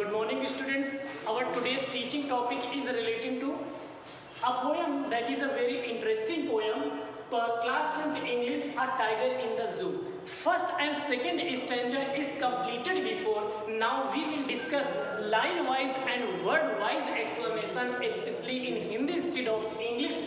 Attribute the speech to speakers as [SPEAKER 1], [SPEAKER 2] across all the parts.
[SPEAKER 1] Good morning, students. Our today's teaching topic is relating to a poem that is a very interesting poem. Class 10th English, A Tiger in the Zoo. First and second stanza is completed before. Now we will discuss line-wise and word-wise explanation, especially in Hindi instead of English.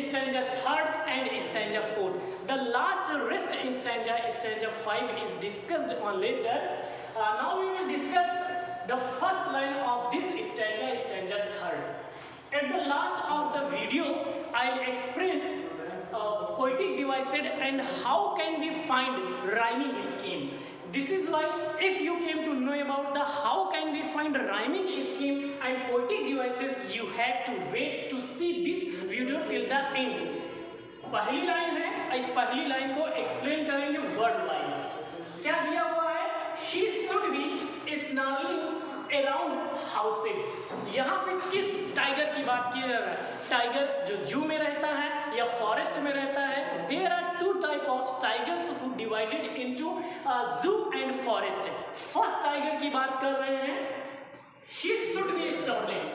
[SPEAKER 1] Stanza 3rd and stanza 4th. The last rest stanza 5 is discussed on later. Now we will discuss the first line of this stanza 3rd. At the last of the video, I'll explain poetic devices and how can we find rhyming scheme. This is why if you came to know about the how can we find rhyming scheme and poetic devices, you have to wait to see this video till the end. पहली line है, इस पहली line को explain करेंगे word wise. क्या दिया हुआ है? He should be snarling around houses। यहाँ पे किस टाइगर की बात की जा रहा है? टाइगर जो जू में रहता है या फॉरेस्ट में रहता है। There are two type of tigers who divided into zoo and forest। First tiger की बात कर रहे हैं। He should be snarling।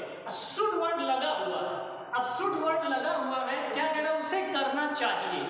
[SPEAKER 1] should word लगा हुआ है। अब should वर्ड लगा हुआ है, क्या कह रहा है? उसे करना चाहिए।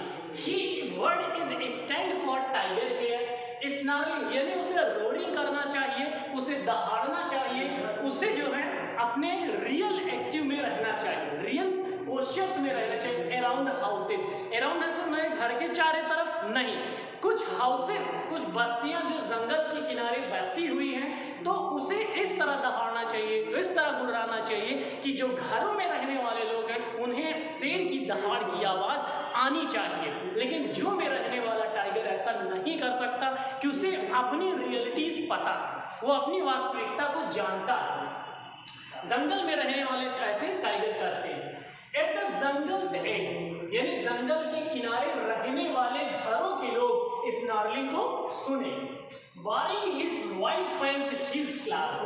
[SPEAKER 1] He word is stand for tiger here। Snarling यानी उसे रोरिंग करना चाहिए, उसे दहाड़ना चाहिए, उसे जो है अपने रियल एक्टिव में रहना चाहिए, रियल पोस्चर्स में रहना चाहिए। अराउंड हाउसेस, अराउंड में घर के चारों तरफ नहीं, कुछ हाउसेस, कुछ बस्तियां जो जंगल के किनारे बसी हुई हैं, तो उसे इस तरह दहाड़ना चाहिए, इस तरह गुर्राना चाहिए कि जो घरों में रहने वाले लोग हैं उन्हें शेर की दहाड़ की आवाज आनी चाहिए। लेकिन जू में रहने वाला टाइगर ऐसा नहीं कर सकता कि उसे अपनी रियलिटीज पता, वो अपनी वास्तविकता को जानता है। जंगल में रहने वाले ऐसे टाइगर करते हैं। एट द जंगल्स एड्स यानी जंगल के किनारे रहने वाले घरों के लोग इस नार्लिंग को सुने। Baring his white fangs his claws.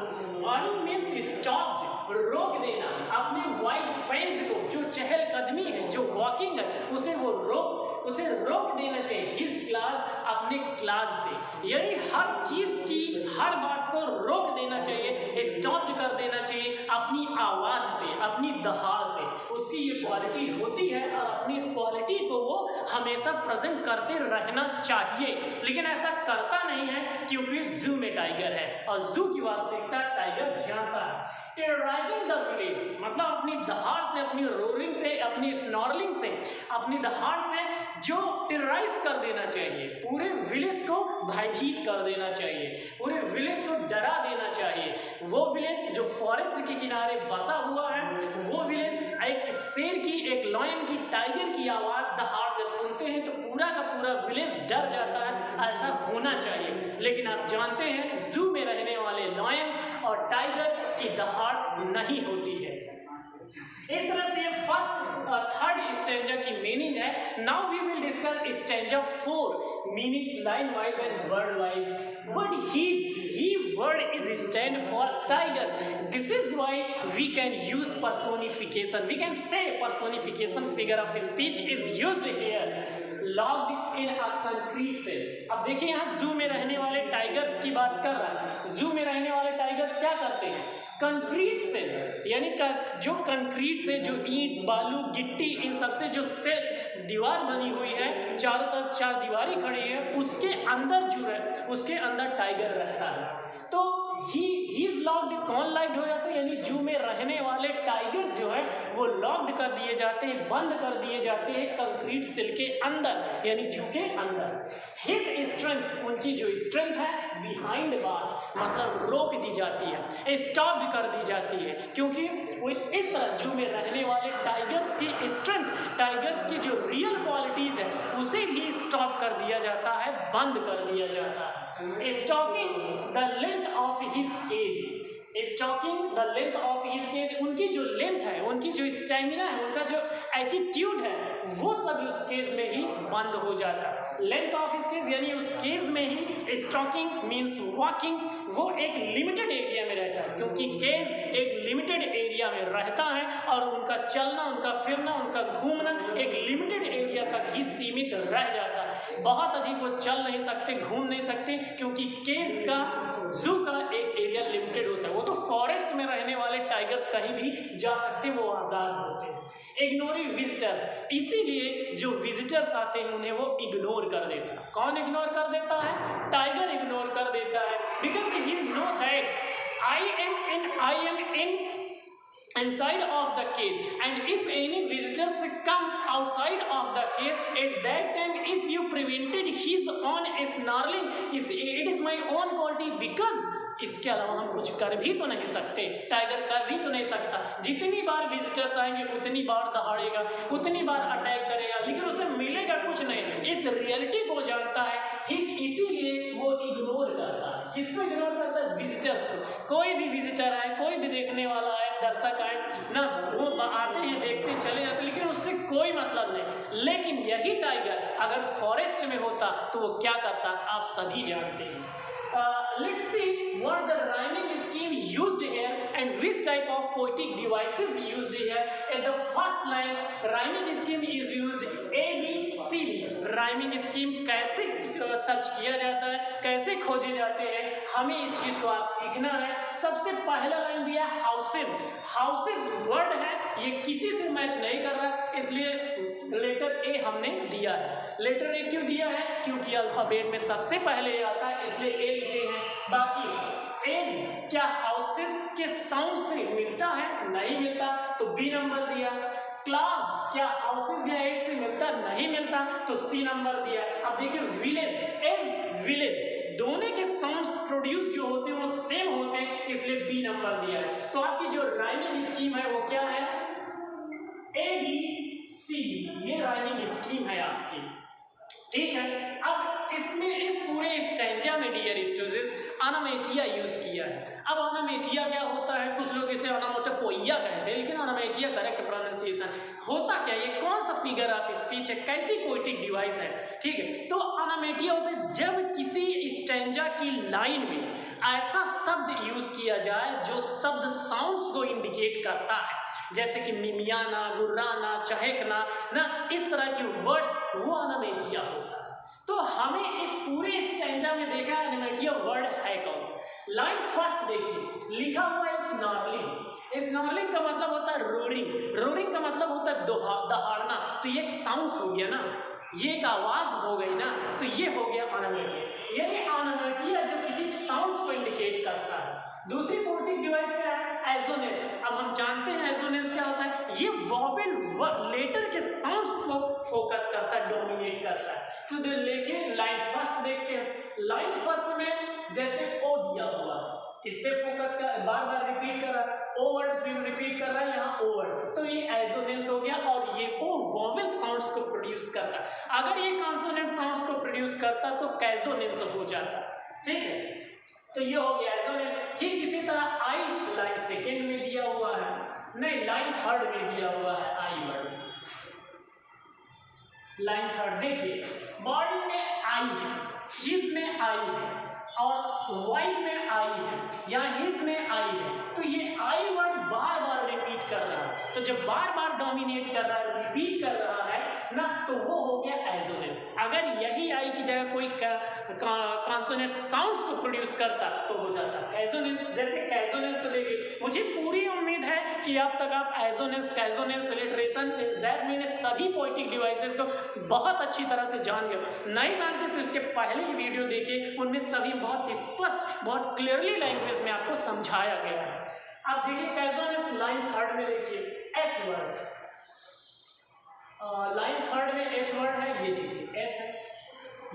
[SPEAKER 1] Baring means stop, रोक देना। अपने वाइट फेंस को, जो चहलकदमी है, जो वॉकिंग है, उसे रोक देना चाहिए। हिज क्लास, अपने क्लास से, यानी हर चीज की, हर बात को रोक देना चाहिए, स्टॉप कर देना चाहिए अपनी आवाज से, अपनी दहाड़ से। उसकी ये क्वालिटी होती है और अपनी इस क्वालिटी को वो हमेशा प्रेजेंट करते रहना चाहिए। लेकिन ऐसा करता नहीं है क्योंकि जू में टाइगर है और जू की वास्तविकता टाइगर जानता है। टेरराइजिंग द विलेज मतलब अपनी दहाड़ से, अपनी रोरिंग से, अपनी स्नॉर्लिंग से, अपनी दहाड़ से जो टेरराइज कर देना चाहिए, पूरे विलेज को भयभीत कर देना चाहिए, पूरे विलेज को डरा देना चाहिए। वो विलेज जो फॉरेस्ट के किनारे बसा हुआ है, वो विलेज एक शेर की, एक लॉयन की, टाइगर की आवाज, दहाड़ जब सुनते हैं तो पूरा का पूरा विलेज डर जाता है। ऐसा होना चाहिए। लेकिन आप जानते हैं जू में रहने वाले लॉयंस और टाइगर्स की दहाड़ नहीं होती है। इस तरह से फर्स्ट थर्ड स्टैंजा की मीनिंग है। Now we will discuss stanza 4 meanings line wise and word wise. But he word is stand for tiger. This is why we can use personification. We can say personification figure of speech is used here. Locked in a concrete cell. अब देखिए यहाँ जू में रहने वाले tigers की बात कर रहा है। जू में रहने वाले टाइगर्स क्या करते हैं? कंक्रीट से, यानी जो कंक्रीट से, जो ईंट, बालू, गिट्टी, इन सबसे जो दीवार बनी हुई है, चारों तरफ 4 दीवारें खड़ी है, उसके अंदर जो है, उसके अंदर टाइगर रहता है। तो ही इज लॉक्ड। कौन लॉक्ड हो जाते हैं? यानी जू में रहने वाले टाइगर जो है वो लॉक्ड कर दिए जाते हैं, बंद कर दिए जाते हैं कंक्रीट सेल के अंदर, यानी जू के अंदर। हिज स्ट्रेंथ, उनकी जो स्ट्रेंथ है, बिहाइंड बार्स मतलब रोक दी जाती है, स्टॉप कर दी जाती है, क्योंकि वो इस तरह जू में रहने वाले टाइगर्स की स्ट्रेंथ, टाइगर्स की जो रियल क्वालिटीज है, उसे भी स्टॉप कर दिया जाता है, बंद कर दिया जाता है। Stalking the length of his cage. Stalking the length of his cage, उनकी जो लेंथ है, उनकी जो स्टैमिना है, उनका जो एटीट्यूड है, वो सब उस केज में ही बंद हो जाता है। लेंथ ऑफ हिज केज यानी उस केज में ही। स्टॉकिंग मीन्स वॉकिंग, वो एक लिमिटेड एरिया में रहता है, क्योंकि केज एक लिमिटेड एरिया में रहता है और उनका चलना, उनका फिरना, उनका घूमना एक लिमिटेड एरिया तक ही सीमित रह जाता है। बहुत अधिक वो चल नहीं सकते, घूम नहीं सकते, क्योंकि केज का, जू का एक एरिया लिमिटेड होता है। वो तो टाइगर्स कहीं भी जा सकते हैं, वो आज़ाद होते हैं। इग्नोरिंग विजिटर्स, इसीलिए जो विजिटर्स आते हैं उन्हें वो इग्नोर कर देता है। कौन इग्नोर कर देता है? टाइगर इग्नोर कर देता है, because you know that I am inside of the cage, and if any visitors come outside of the cage, at that time if you prevented his own snarling, it is my own quality, because इसके अलावा हम कुछ कर भी तो नहीं सकते, tiger कर भी तो नहीं सकता। जितनी बार विजिटर्स आएंगे उतनी बार दहाड़ेगा, उतनी बार अटैक करेगा, लेकिन उसे मिलेगा कुछ नहीं। इस रियलिटी को जानता है, ठीक इसीलिए वो इग्नोर करता है। किसको इग्नोर करता है? विजिटर्स को। कोई भी विजिटर आए, कोई भी देखने वाला आए, दर्शक आए ना, वो आते हैं, देखते हैं, चले जाते हैं, लेकिन उससे कोई मतलब नहीं। लेकिन यही टाइगर अगर फॉरेस्ट में होता तो वो क्या करता, आप सभी जानते हैं। Let's see what the rhyming scheme used here and which type of poetic devices used here. In the first line, rhyming scheme is used ABCD. Rhyming scheme कैसे सर्च किया जाता है, कैसे खोजे जाते हैं, हमें इस चीज को आज सीखना है। सबसे पहला लाइन दिया हाउसेज। हाउसेज वर्ड है, ये किसी से मैच नहीं कर रहा, इसलिए लेटर ए हमने दिया है। लेटर ए क्यों दिया है? क्योंकि अल्फाबेट में सबसे पहले आता है, इसलिए ए लिखे हैं। बाकी एज क्या हाउसेस के साउंड से मिलता है? नहीं मिलता, तो बी नंबर दिया। क्लास क्या हाउसेस या एज से मिलता? नहीं मिलता, तो सी नंबर दिया। अब देखिए विलेज, एज विलेज, दोनों के साउंड्स प्रोड्यूस जो होते हैं वो सेम होते हैं, इसलिए बी नंबर दिया है। तो आपकी जो राइमिंग स्कीम है वो क्या है? ए बी सी, ये राइमिंग स्कीम है आपकी, ठीक है। अब इसमें इस पूरे स्टैंजा में डियर स्टूडेंट्स अनामेटिया यूज किया है। अब अनामेटिया क्या होता है? कुछ लोग इसे अनामोटोपोइया कहते हैं, लेकिन अनामेटिया करेक्ट प्रोनाउंसिएशन। होता क्या, ये कौन सा फिगर ऑफ स्पीच है, कैसी पोएटिक डिवाइस है, ठीक है। तो अनामेटिया होता है जब किसी स्टैंजा की लाइन में ऐसा शब्द यूज किया जाए जो शब्द साउंड्स को इंडिकेट करता है, जैसे कि मिमियाना, गुर्राना, चहकना ना, इस तरह की वर्ड्स, वो अनामेटिया होता है। तो हमें इस पूरे स्टैंजा में देखा है अनामेटिया वर्ड है कौन सा। लाइन फर्स्ट देखिए, लिखा हुआ है स्नॉर्लिंग। स्नॉर्लिंग का मतलब होता है रोरिंग। रोरिंग का मतलब होता है दहाड़ना, तो ये एक साउंड्स हो गया ना, ये एक आवाज हो गई ना, तो ये हो गया अनामेटिया। ये अनामेटिया जो किसी साउंड्स को इंडिकेट करता है। दूसरी पोएटिक डिवाइस क्या है? एजोनेंस। अब हम जानते हैं एजोनेंस क्या होता है, ये वॉवेल लेटर के साउंड्स को फोकस करता है, डोमिनेट करता है। तो देखिए लाइन फर्स्ट देखते हैं। लाइन फर्स्ट में जैसे ओ दिया हुआ है, इस पे फोकस कर, बार बार रिपीट कर रहा है, ओ वर्ड रिपीट कर रहा है, यहाँ ओ वर्ड, तो ये एजोनेंस हो गया। और ये ओ वॉवेल साउंड्स को प्रोड्यूस करता है। अगर ये कॉन्सोनेंट साउंड्स को प्रोड्यूस करता तो कैजोनेंस हो जाता, ठीक है। तो ये हो गया एजोनेंस। ठीक इसी तरह आई लाइन सेकेंड में दिया हुआ है, नहीं लाइन थर्ड में दिया हुआ है आई वर्ड। लाइन थर्ड देखिए, बॉडी में आई है, हिज में आई है, और वाइट में आई है, या हिज में आई है, तो ये आई वर्ड बार बार रिपीट कर रहा है। तो जब बार बार डोमिनेट कर रहा है, रिपीट कर रहा है ना, तो वो हो गया एजोनेंस। अगर यही आई की जगह कोई कॉन्सोनेंट साउंड्स को प्रोड्यूस करता तो हो जाता कैजोनेंस। जैसे कैजोनेंस को देखिए, मुझे पूरी उम्मीद है कि अब तक आप एजोनेंस, कैजोनेंस, लिटरेशन, दैट मीन सभी पोएटिक डिवाइसेस को बहुत अच्छी तरह से जान गए। नहीं जानते तो इसके पहले ही वीडियो देखिए, उनमें सभी बहुत स्पष्ट, बहुत क्लियरली लैंग्वेज में आपको समझाया गया है। अब देखिए कैजोनेंस लाइन थर्ड में देखिए एस वर्ड, लाइन थर्ड में एस वर्ड है, ये देखिए एस है,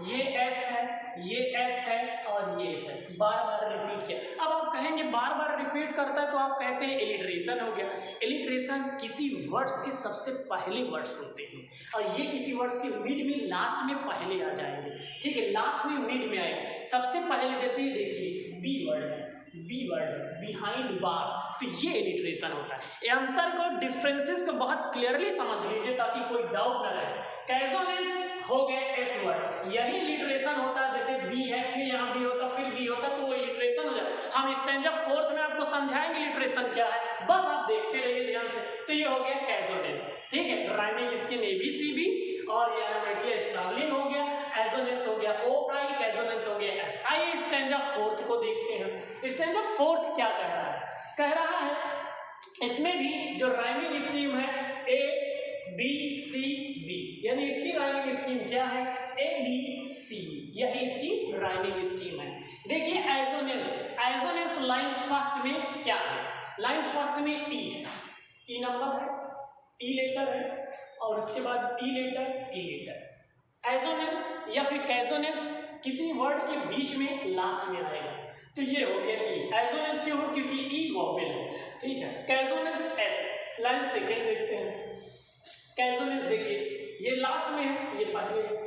[SPEAKER 1] ये एस है, ये एस है और ये एस है, बार बार रिपीट किया। अब आप कहेंगे बार बार रिपीट करता है तो आप कहते हैं इलिट्रेशन हो गया। इलिट्रेशन किसी वर्ड्स के सबसे पहले वर्ड्स होते हैं और ये किसी वर्ड्स के मिड में, लास्ट में पहले आ जाएंगे, ठीक है, लास्ट में मिड में आएंगे। सबसे पहले जैसे ये देखिए बी वर्ड है, बी वर्ड है, बिहाइंड बार्स, तो ये इलिट्रेशन होता है। ये अंतर को, डिफरेंसेस को बहुत क्लियरली समझ लीजिए ताकि कोई डाउट न रहे। कैजोनेंस हो गए एस वर्ड, यही इलिट्रेशन होता है। जैसे बी है, फिर यहाँ बी होता, फिर बी होता, तो वो इलिट्रेशन हो जाए। हम स्टैंजा फोर्थ में आपको समझाएंगे इलिट्रेशन क्या है, बस आप देखते रहिए ध्यान से। तो ये हो गया कैजोनेंस, ठीक है। राइमिंग स्कीम ABCD और ये स्टार्लिंग हो गया, एजोनेंस हो गया OI, कैजोनेंस हो गया S। आइए स्टैंजा फोर्थ को देखते हैं। स्टैंजा फोर्थ क्या कह रहा है? कह रहा है इसमें भी जो राइमिंग स्कीम है ABCD, यानी इसकी राइमिंग स्कीम क्या है ABC, यही इसकी राइमिंग स्कीम है। देखिए एजोनेंस लाइन फर्स्ट में क्या है, लाइन फर्स्ट में ई है, ई नंबर है, ई लेटर है और उसके बाद ई लेटर, ई लेटर। एजोनेंस या फिर कैजोनेंस किसी वर्ड के बीच में लास्ट में आएगा, तो ये हो गया ई। एजोनेंस क्यों हो, क्योंकि ई वॉवेल है, ठीक है। कैजोनेंस एस, लाइन सेकेंड देखते हैं। कैजोनेंस देखिए ये लास्ट में है, ये पहले है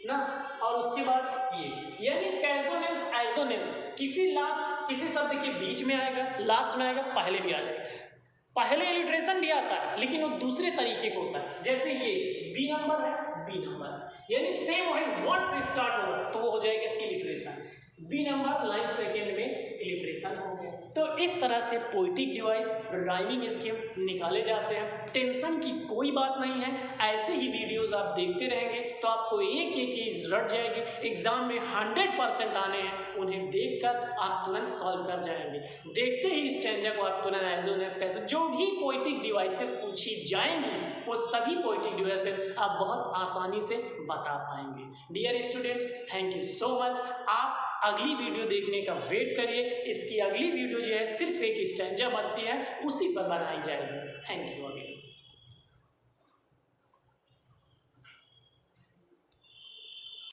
[SPEAKER 1] ना, और उसके बाद ये, यानी कैजोनेंस एजोनेंस किसी शब्द के बीच में आएगा, लास्ट में आएगा, पहले भी आ जाएगा। पहले इलिट्रेशन भी आता है लेकिन वो दूसरे तरीके का होता है, जैसे ये बी नंबर है, बी नंबर, यानी सेम वही वर्ड से स्टार्ट होगा तो वो हो जाएगा इलिट्रेशन। बी नंबर लाइन सेकेंड में इलिट्रेशन हो गया। तो इस तरह से पोएटिक डिवाइस राइमिंग स्कीम निकाले जाते हैं। टेंशन की कोई बात नहीं है, ऐसे ही वीडियोस आप देखते रहेंगे तो आपको एक एक चीज रट जाएगी। एग्जाम में 100% आने हैं, उन्हें देखकर आप तुरंत सॉल्व कर जाएंगे। देखते ही स्टैंजा को आप तुरंत एजोनेंस कैसे, जो भी पोएटिक डिवाइसेस पूछी जाएंगी वो सभी पोएटिक डिवाइसेस आप बहुत आसानी से बता पाएंगे। Dear students, thank you so much. आप अगली वीडियो देखने का वेट करिए। इसकी अगली वीडियो जो है सिर्फ एक स्टैंजा बचती है, उसी पर बनाई जाएगी। Thank you again.